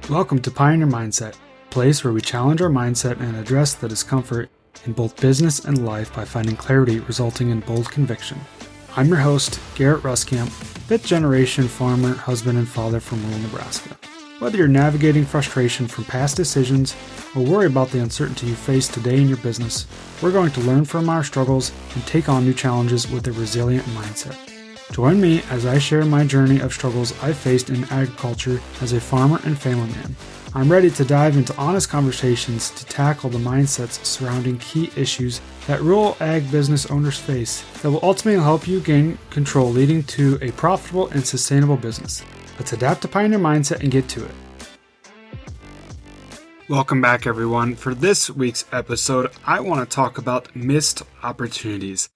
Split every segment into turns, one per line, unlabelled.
Welcome to Pioneer Mindset, a place where we challenge our mindset and address the discomfort in both business and life by finding clarity resulting in bold conviction. I'm your host, Garrett Ruskamp, fifth-generation farmer, husband, and father from rural Nebraska. Whether you're navigating frustration from past decisions or worry about the uncertainty you face today in your business, we're going to learn from our struggles and take on new challenges with a resilient mindset. Join me as I share my journey of struggles I've faced in agriculture as a farmer and family man. I'm ready to dive into honest conversations to tackle the mindsets surrounding key issues that rural ag business owners face that will ultimately help you gain control, leading to a profitable and sustainable business. Let's adapt to Pioneer Mindset and get to it. Welcome back, everyone. For this week's episode, I want to talk about missed opportunities.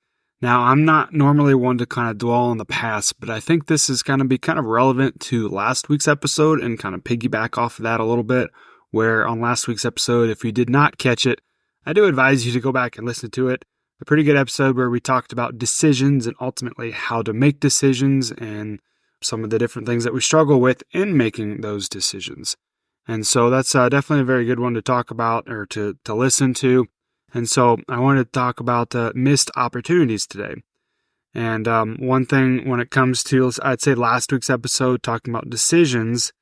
Now, I'm not normally one to kind of dwell on the past, but I think this is going to be kind of relevant to last week's episode and kind of piggyback off of that a little bit, where on last week's episode, if you did not catch it, I do advise you to go back and listen to it. A pretty good episode where we talked about decisions and ultimately how to make decisions and some of the different things that we struggle with in making those decisions. And so that's definitely a very good one to talk about or to listen to. And so I wanted to talk about missed opportunities today. And one thing when it comes to, I'd say last week's episode talking about decisions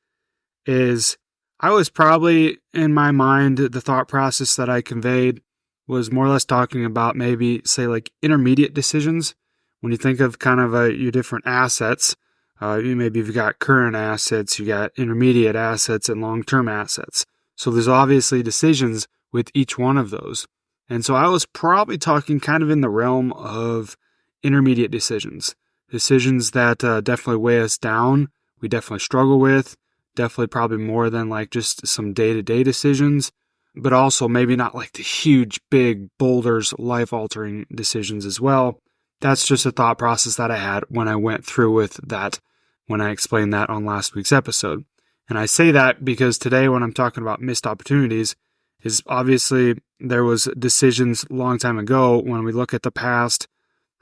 is I was probably in my mind, the thought process that I conveyed was more or less talking about maybe say like intermediate decisions. When you think of kind of your different assets, maybe you've got current assets, you got intermediate assets and long-term assets. So there's obviously decisions with each one of those. And so I was probably talking kind of in the realm of intermediate decisions that definitely weigh us down. We definitely struggle with, definitely probably more than like just some day-to-day decisions, but also maybe not like the huge, big boulders, life-altering decisions as well. That's just a thought process that I had when I went through with that, when I explained that on last week's episode. And I say that because today when I'm talking about missed opportunities, is obviously there was decisions a long time ago when we look at the past,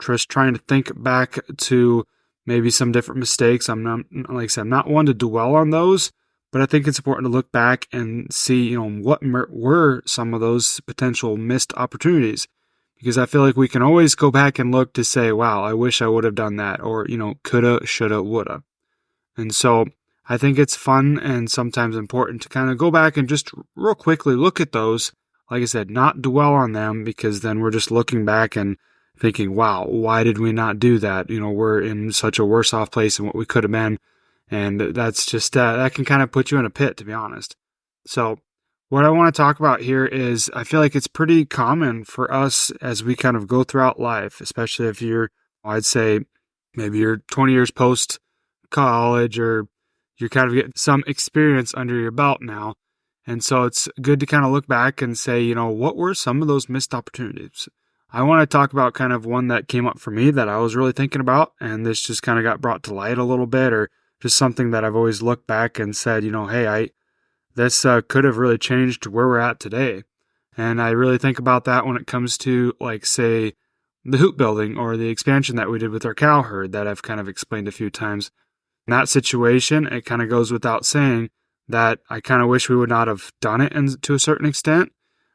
just trying to think back to maybe some different mistakes. I'm not, like I said, I'm not one to dwell on those, but I think it's important to look back and see, what were some of those potential missed opportunities, because I feel like we can always go back and look to say, wow, I wish I would have done that, or, coulda, shoulda, woulda. And so I think it's fun and sometimes important to kind of go back and just real quickly look at those. Like I said, not dwell on them, because then we're just looking back and thinking, wow, why did we not do that? We're in such a worse off place than what we could have been. And that's just, that can kind of put you in a pit, to be honest. So what I want to talk about here is I feel like it's pretty common for us as we kind of go throughout life, especially if I'd say maybe you're 20 years post college, or you're kind of getting some experience under your belt now. And so it's good to kind of look back and say, what were some of those missed opportunities? I want to talk about kind of one that came up for me that I was really thinking about, and this just kind of got brought to light a little bit, or just something that I've always looked back and said, hey, this could have really changed to where we're at today. And I really think about that when it comes to, like, say, the hoop building or the expansion that we did with our cow herd that I've kind of explained a few times. In that situation, it kind of goes without saying that I kind of wish we would not have done it to a certain extent,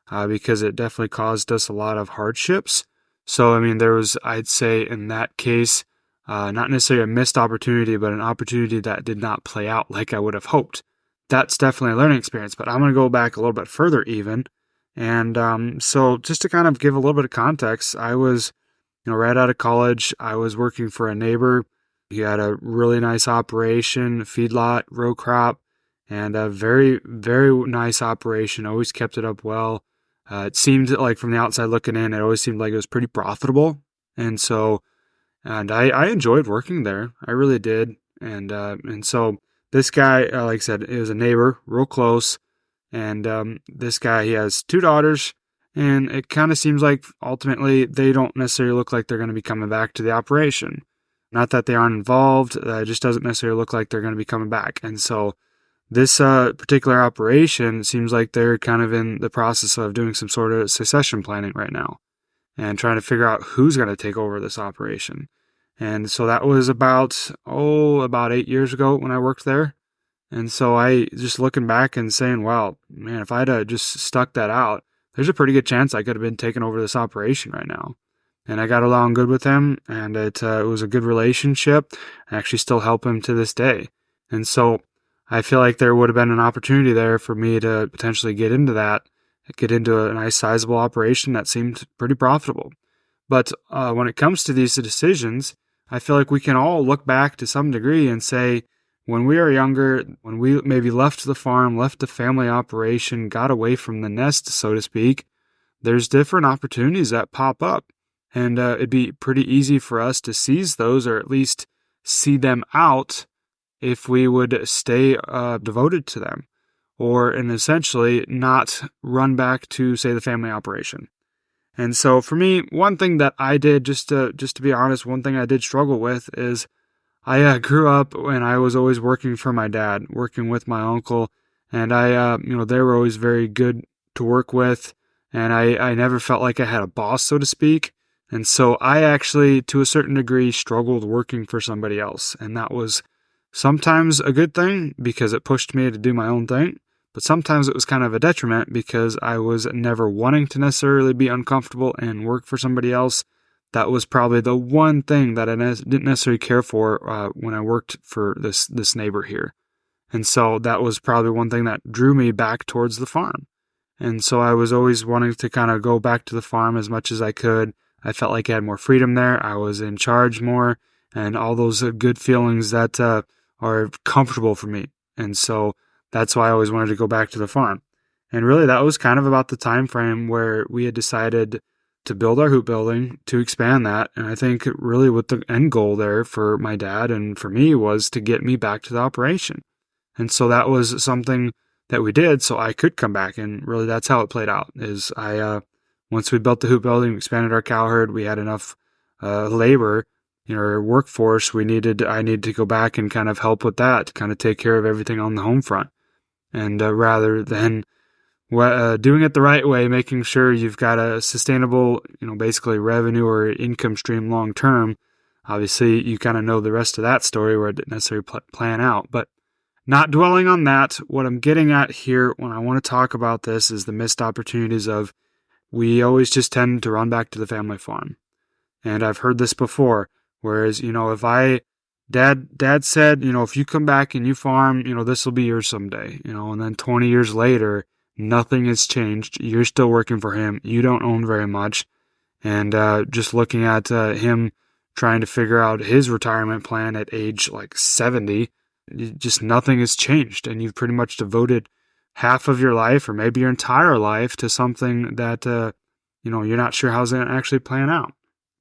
because it definitely caused us a lot of hardships. So, there was, I'd say in that case, not necessarily a missed opportunity, but an opportunity that did not play out like I would have hoped. That's definitely a learning experience, but I'm going to go back a little bit further even. And so just to kind of give a little bit of context, I was, right out of college, I was working for a neighbor. He had a really nice operation, feedlot, row crop, and a very, very nice operation. Always kept it up well. It seemed like from the outside looking in, it always seemed like it was pretty profitable. And I enjoyed working there. I really did. And so this guy, like I said, it was a neighbor, real close. And this guy, he has 2 daughters. And it kind of seems like ultimately they don't necessarily look like they're going to be coming back to the operation. Not that they aren't involved, it just doesn't necessarily look like they're going to be coming back. And so this particular operation seems like they're kind of in the process of doing some sort of succession planning right now and trying to figure out who's going to take over this operation. And so that was about 8 years ago when I worked there. And so I just looking back and saying, wow, man, if I'd have just stuck that out, there's a pretty good chance I could have been taking over this operation right now. And I got along good with him, and it was a good relationship. I actually still help him to this day. And so I feel like there would have been an opportunity there for me to potentially get into a nice sizable operation that seemed pretty profitable. But when it comes to these decisions, I feel like we can all look back to some degree and say, when we were younger, when we maybe left the farm, left the family operation, got away from the nest, so to speak, there's different opportunities that pop up. And it'd be pretty easy for us to seize those, or at least see them out, if we would stay devoted to them, and essentially not run back to, say, the family operation. And so for me, one thing that I did, just to be honest, one thing I did struggle with is I grew up and I was always working for my dad, working with my uncle, and they were always very good to work with, and I never felt like I had a boss, so to speak. And so I actually, to a certain degree, struggled working for somebody else. And that was sometimes a good thing because it pushed me to do my own thing. But sometimes it was kind of a detriment because I was never wanting to necessarily be uncomfortable and work for somebody else. That was probably the one thing that I didn't necessarily care for when I worked for this neighbor here. And so that was probably one thing that drew me back towards the farm. And so I was always wanting to kind of go back to the farm as much as I could. I felt like I had more freedom there. I was in charge more, and all those good feelings that are comfortable for me. And so that's why I always wanted to go back to the farm. And really, that was kind of about the time frame where we had decided to build our hoop building, to expand that. And I think really what the end goal there for my dad and for me was to get me back to the operation. And so that was something that we did so I could come back. And really, that's how it played out. Is once we built the hoop building, we expanded our cow herd, we had enough labor, our workforce. I needed to go back and kind of help with that, to kind of take care of everything on the home front. And rather than doing it the right way, making sure you've got a sustainable, basically revenue or income stream long term. Obviously, you kind of know the rest of that story where it didn't necessarily plan out. But not dwelling on that, what I'm getting at here when I want to talk about this is the missed opportunities of, we always just tend to run back to the family farm. And I've heard this before, whereas, if Dad said, if you come back and you farm, this will be yours someday, and then 20 years later, nothing has changed. You're still working for him. You don't own very much. And just looking at him trying to figure out his retirement plan at age like 70, just nothing has changed. And you've pretty much devoted half of your life or maybe your entire life to something that, you're not sure how's going to actually plan out.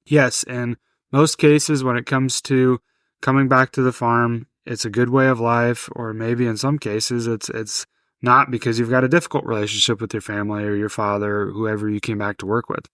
Yes, in most cases, when it comes to coming back to the farm, it's a good way of life, or maybe in some cases it's not, because you've got a difficult relationship with your family or your father or whoever you came back to work with.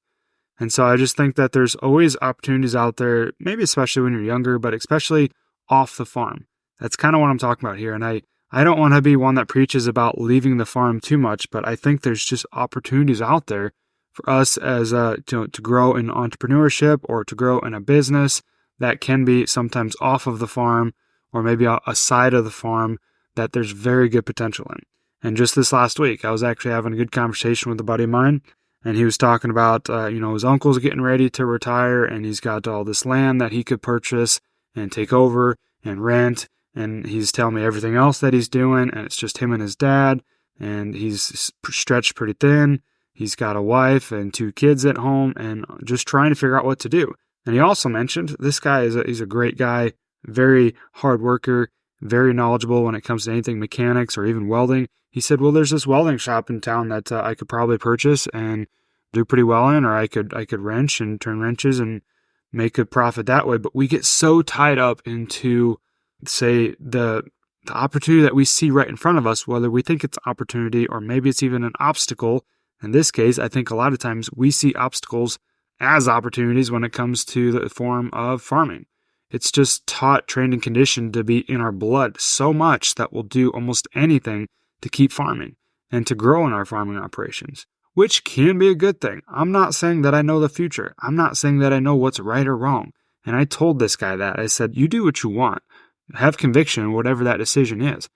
And so I just think that there's always opportunities out there, maybe especially when you're younger, but especially off the farm. That's kind of what I'm talking about here. And I don't want to be one that preaches about leaving the farm too much, but I think there's just opportunities out there for us as to grow in entrepreneurship or to grow in a business that can be sometimes off of the farm or maybe a side of the farm that there's very good potential in. And just this last week, I was actually having a good conversation with a buddy of mine, and he was talking about, his uncle's getting ready to retire, and he's got all this land that he could purchase and take over and rent, and he's telling me everything else that he's doing, and it's just him and his dad, and he's stretched pretty thin. He's got a wife and 2 kids at home, and just trying to figure out what to do. And he also mentioned this guy he's a great guy, very hard worker, very knowledgeable when it comes to anything mechanics or even welding. He said, well, there's this welding shop in town that I could probably purchase and do pretty well in, or I could wrench and turn wrenches and make a profit that way. But we get so tied up into, say, the opportunity that we see right in front of us, whether we think it's an opportunity or maybe it's even an obstacle. In this case, I think a lot of times we see obstacles as opportunities when it comes to the form of farming. It's just taught, trained, and conditioned to be in our blood so much that we'll do almost anything to keep farming and to grow in our farming operations, which can be a good thing. I'm not saying that I know the future. I'm not saying that I know what's right or wrong. And I told this guy that. I said, you do what you want. Have conviction in whatever that decision is.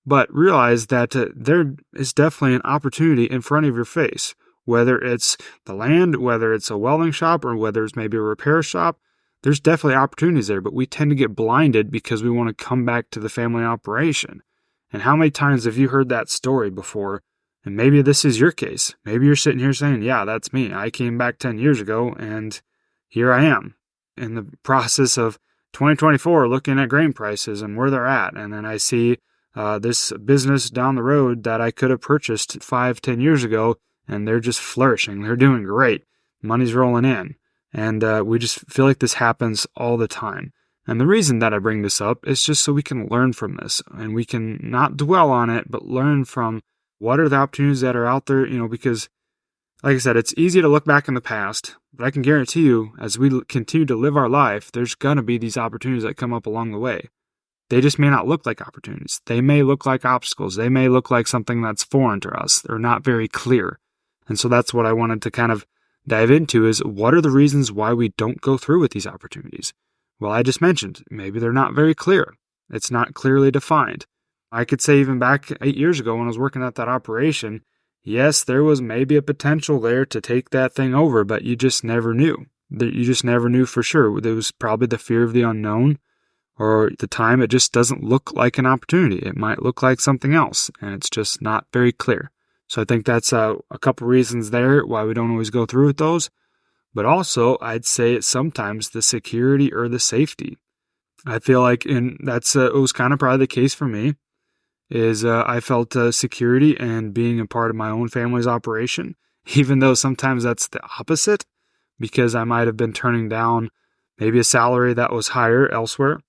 but realize that there is definitely an opportunity in front of your face, whether it's the land, whether it's a welding shop, or whether it's maybe a repair shop. There's definitely opportunities there, but we tend to get blinded because we want to come back to the family operation. And how many times have you heard that story before? And maybe this is your case. Maybe you're sitting here saying, yeah, that's me. I came back 10 years ago and here I am in the process of 2024 looking at grain prices and where they're at. And then I see this business down the road that I could have purchased 5-10 years ago, and they're just flourishing. They're doing great. Money's rolling in. And we just feel like this happens all the time. And the reason that I bring this up is just so we can learn from this, and we can not dwell on it, but learn from what are the opportunities that are out there, because like I said, it's easy to look back in the past, but I can guarantee you, as we continue to live our life, there's going to be these opportunities that come up along the way. They just may not look like opportunities. They may look like obstacles. They may look like something that's foreign to us. They're not very clear. And so that's what I wanted to kind of dive into is what are the reasons why we don't go through with these opportunities? Well, I just mentioned, maybe they're not very clear. It's not clearly defined. I could say even back 8 years ago when I was working at that operation, yes, there was maybe a potential there to take that thing over, but you just never knew. You just never knew for sure. There was probably the fear of the unknown, or at the time it just doesn't look like an opportunity. It might look like something else, and it's just not very clear. So I think that's a couple reasons there why we don't always go through with those. But also, I'd say it's sometimes the security or the safety. I feel like it was kind of probably the case for me, is I felt security and being a part of my own family's operation, even though sometimes that's the opposite, because I might have been turning down maybe a salary that was higher elsewhere.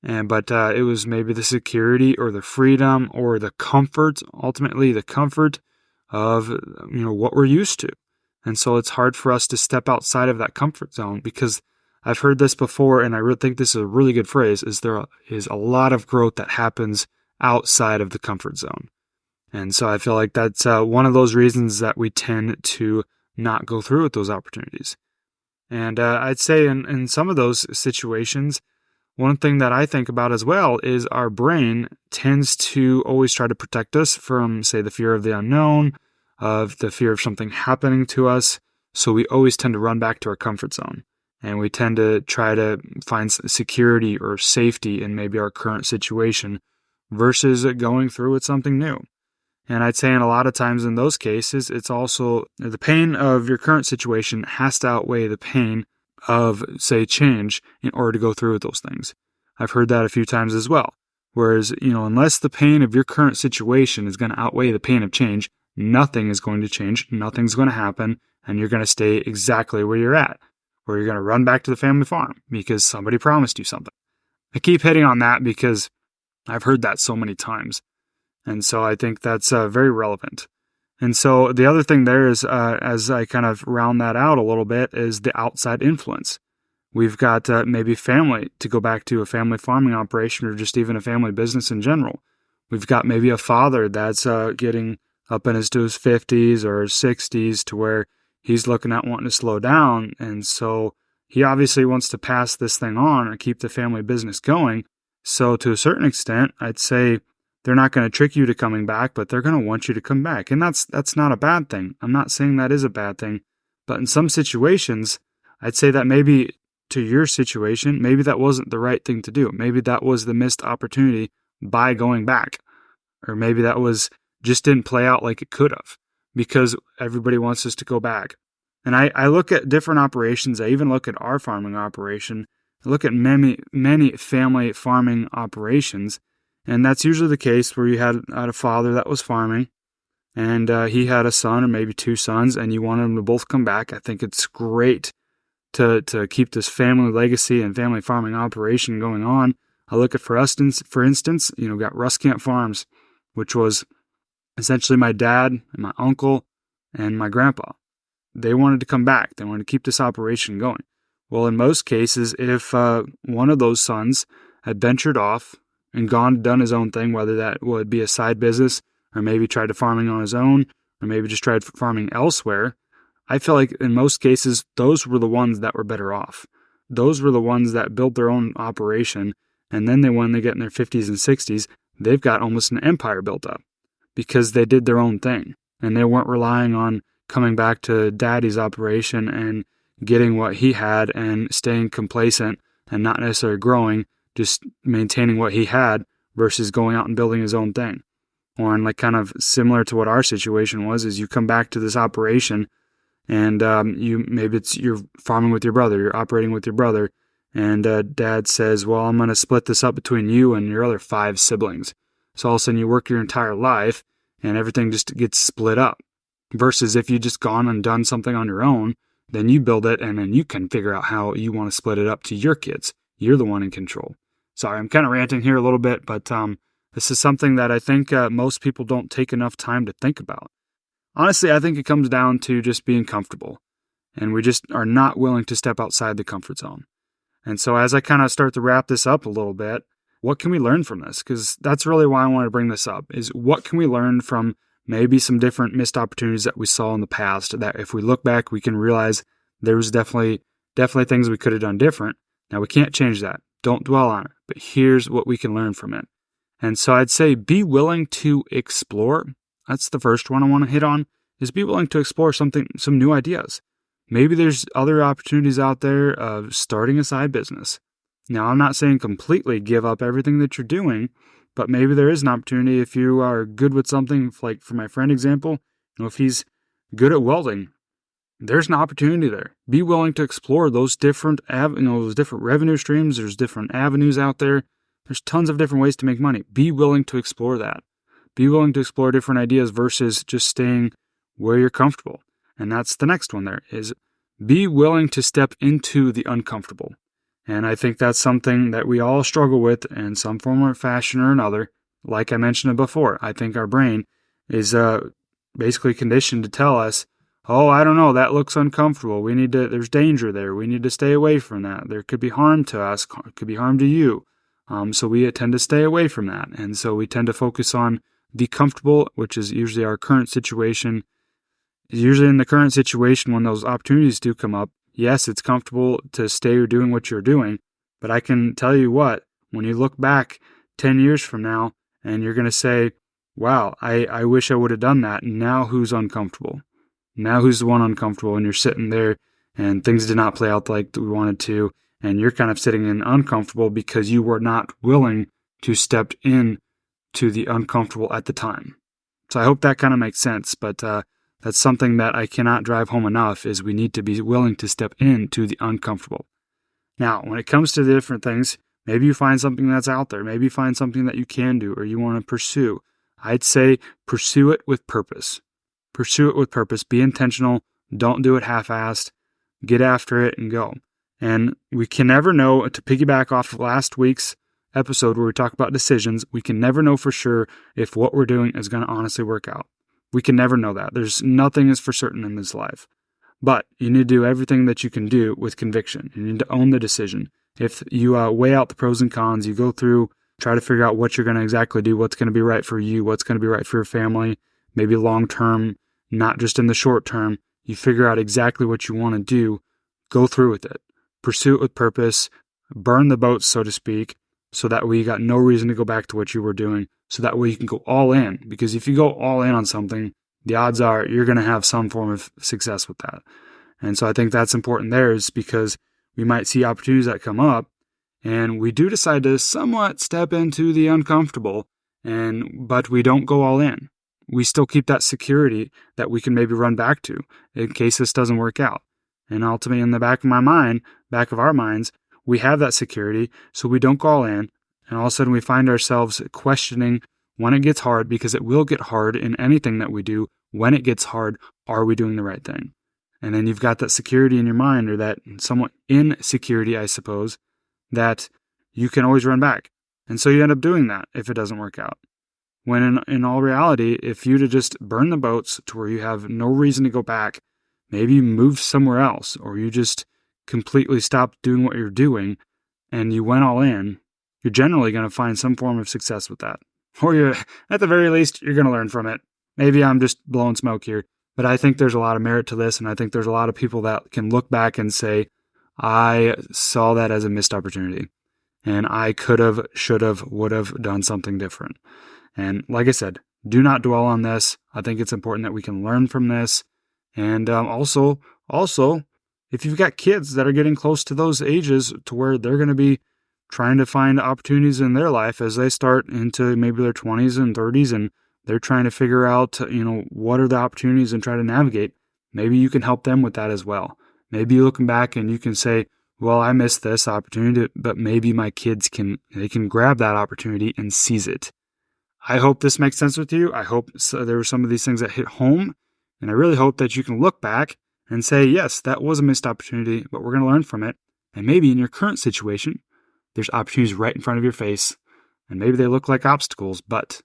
But it was maybe the security or the freedom or the comfort, ultimately the comfort of, what we're used to. And so it's hard for us to step outside of that comfort zone, because I've heard this before, and I think this is a really good phrase, is there is a lot of growth that happens outside of the comfort zone. And so I feel like that's one of those reasons that we tend to not go through with those opportunities. And I'd say in some of those situations, one thing that I think about as well is our brain tends to always try to protect us from, say, the fear of the unknown, of the fear of something happening to us. So we always tend to run back to our comfort zone. And we tend to try to find security or safety in maybe our current situation versus going through with something new. And I'd say in a lot of times in those cases, it's also the pain of your current situation has to outweigh the pain of, say, change in order to go through with those things. I've heard that a few times as well. Whereas, unless the pain of your current situation is going to outweigh the pain of change, nothing is going to change, nothing's going to happen, and you're going to stay exactly where you're at, where you're going to run back to the family farm because somebody promised you something. I keep hitting on that because I've heard that so many times. And so I think that's very relevant. And so the other thing there is, as I kind of round that out a little bit, is the outside influence. We've got maybe family, to go back to a family farming operation or just even a family business in general. We've got maybe a father that's getting up into his 50s or his 60s to where he's looking at wanting to slow down. And so he obviously wants to pass this thing on or keep the family business going. So to a certain extent, I'd say they're not going to trick you to coming back, but they're going to want you to come back. And that's not a bad thing. I'm not saying that is a bad thing. But in some situations, I'd say that maybe to your situation, maybe that wasn't the right thing to do. Maybe that was the missed opportunity by going back. Or maybe that was just didn't play out like it could have because everybody wants us to go back. And I look at different operations. I even look at our farming operation. I look at many family farming operations. And that's usually the case where you had a father that was farming and he had a son or maybe two sons and you wanted them to both come back. I think it's great to keep this family legacy and family farming operation going on. I look at, for instance, got Ruscamp Farms, which was essentially my dad and my uncle and my grandpa. They wanted to come back. They wanted to keep this operation going. Well, in most cases, if one of those sons had ventured off and gone and done his own thing, whether that would be a side business or maybe tried to farming on his own or maybe just tried farming elsewhere, I feel like in most cases, those were the ones that were better off. Those were the ones that built their own operation. And then when they get in their 50s and 60s, they've got almost an empire built up because they did their own thing and they weren't relying on coming back to daddy's operation and getting what he had and staying complacent and not necessarily growing, just maintaining what he had versus going out and building his own thing. Or and like kind of similar to what our situation was, is you come back to this operation and you're farming with your brother, you're operating with your brother, and dad says, well, I'm going to split this up between you and your other 5 siblings. So all of a sudden you work your entire life and everything just gets split up. Versus if you just gone and done something on your own, then you build it and then you can figure out how you want to split it up to your kids. You're the one in control. Sorry, I'm kind of ranting here a little bit, but this is something that I think most people don't take enough time to think about. Honestly, I think it comes down to just being comfortable, and we just are not willing to step outside the comfort zone. And so as I kind of start to wrap this up a little bit, what can we learn from this? Because that's really why I want to bring this up, is what can we learn from maybe some different missed opportunities that we saw in the past, that if we look back, we can realize there was definitely things we could have done different. Now, we can't change that. Don't dwell on it. But here's what we can learn from it. And so I'd say be willing to explore. That's the first one I want to hit on, is be willing to explore some new ideas. Maybe there's other opportunities out there of starting a side business. Now, I'm not saying completely give up everything that you're doing, but maybe there is an opportunity if you are good with something, like for my friend example, if he's good at welding, there's an opportunity there. Be willing to explore those different revenue streams. There's different avenues out there. There's tons of different ways to make money. Be willing to explore that. Be willing to explore different ideas versus just staying where you're comfortable. And that's the next one there, is be willing to step into the uncomfortable. And I think that's something that we all struggle with in some form or fashion or another. Like I mentioned before, I think our brain is basically conditioned to tell us, oh, I don't know, that looks uncomfortable. There's danger there. We need to stay away from that. There could be harm to us, could be harm to you. So we tend to stay away from that. And so we tend to focus on the comfortable, which is usually our current situation. Usually in the current situation, when those opportunities do come up, yes, it's comfortable to stay doing what you're doing. But I can tell you what, when you look back 10 years from now and you're going to say, wow, I wish I would have done that. Now who's uncomfortable? Now who's the one uncomfortable? And you're sitting there and things did not play out like we wanted to. And you're kind of sitting in uncomfortable because you were not willing to step in to the uncomfortable at the time. So I hope that kind of makes sense. But that's something that I cannot drive home enough, is we need to be willing to step into the uncomfortable. Now, when it comes to the different things, maybe you find something that's out there. Maybe you find something that you can do or you want to pursue. I'd say pursue it with purpose. Pursue it with purpose. Be intentional. Don't do it half-assed. Get after it and go. And we can never know, to piggyback off of last week's episode where we talk about decisions, we can never know for sure if what we're doing is going to honestly work out. We can never know that. There's nothing is for certain in this life. But you need to do everything that you can do with conviction. You need to own the decision. If you weigh out the pros and cons, you go through, try to figure out what you're going to exactly do, what's going to be right for you, what's going to be right for your family, maybe long term, not just in the short term. You figure out exactly what you want to do, go through with it. Pursue it with purpose, burn the boats, so to speak, so that way you got no reason to go back to what you were doing, so that way you can go all in. Because if you go all in on something, the odds are you're going to have some form of success with that. And so I think that's important there, is because we might see opportunities that come up and we do decide to somewhat step into the uncomfortable, but we don't go all in. We still keep that security that we can maybe run back to in case this doesn't work out. And ultimately, in the back of our minds, we have that security, so we don't go all in. And all of a sudden, we find ourselves questioning when it gets hard, because it will get hard in anything that we do. When it gets hard, are we doing the right thing? And then you've got that security in your mind, or that somewhat insecurity, I suppose, that you can always run back. And so you end up doing that if it doesn't work out. When in all reality, if you to just burn the boats to where you have no reason to go back, maybe you moved somewhere else, or you just completely stopped doing what you're doing and you went all in, you're generally going to find some form of success with that. Or at the very least, you're going to learn from it. Maybe I'm just blowing smoke here, but I think there's a lot of merit to this, and I think there's a lot of people that can look back and say, I saw that as a missed opportunity. and I could have, should have, would have done something different. And like I said, do not dwell on this. I think it's important that we can learn from this. And also, if you've got kids that are getting close to those ages to where they're going to be trying to find opportunities in their life as they start into maybe their 20s and 30s, and they're trying to figure out, what are the opportunities and try to navigate, maybe you can help them with that as well. Maybe you looking back and you can say, well, I missed this opportunity, but maybe my kids can grab that opportunity and seize it. I hope this makes sense with you. I hope there were some of these things that hit home, and I really hope that you can look back and say, yes, that was a missed opportunity, but we're going to learn from it. And maybe in your current situation, there's opportunities right in front of your face, and maybe they look like obstacles, but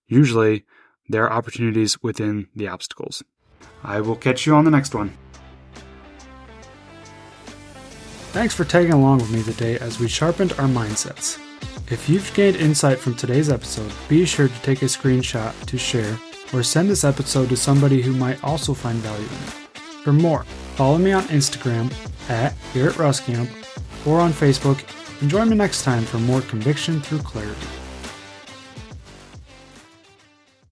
usually there are opportunities within the obstacles. I will catch you on the next one. Thanks for tagging along with me today as we sharpened our mindsets. If you've gained insight from today's episode, be sure to take a screenshot to share or send this episode to somebody who might also find value in it. For more, follow me on Instagram @GarrettRuskamp or on Facebook, and join me next time for more conviction through clarity.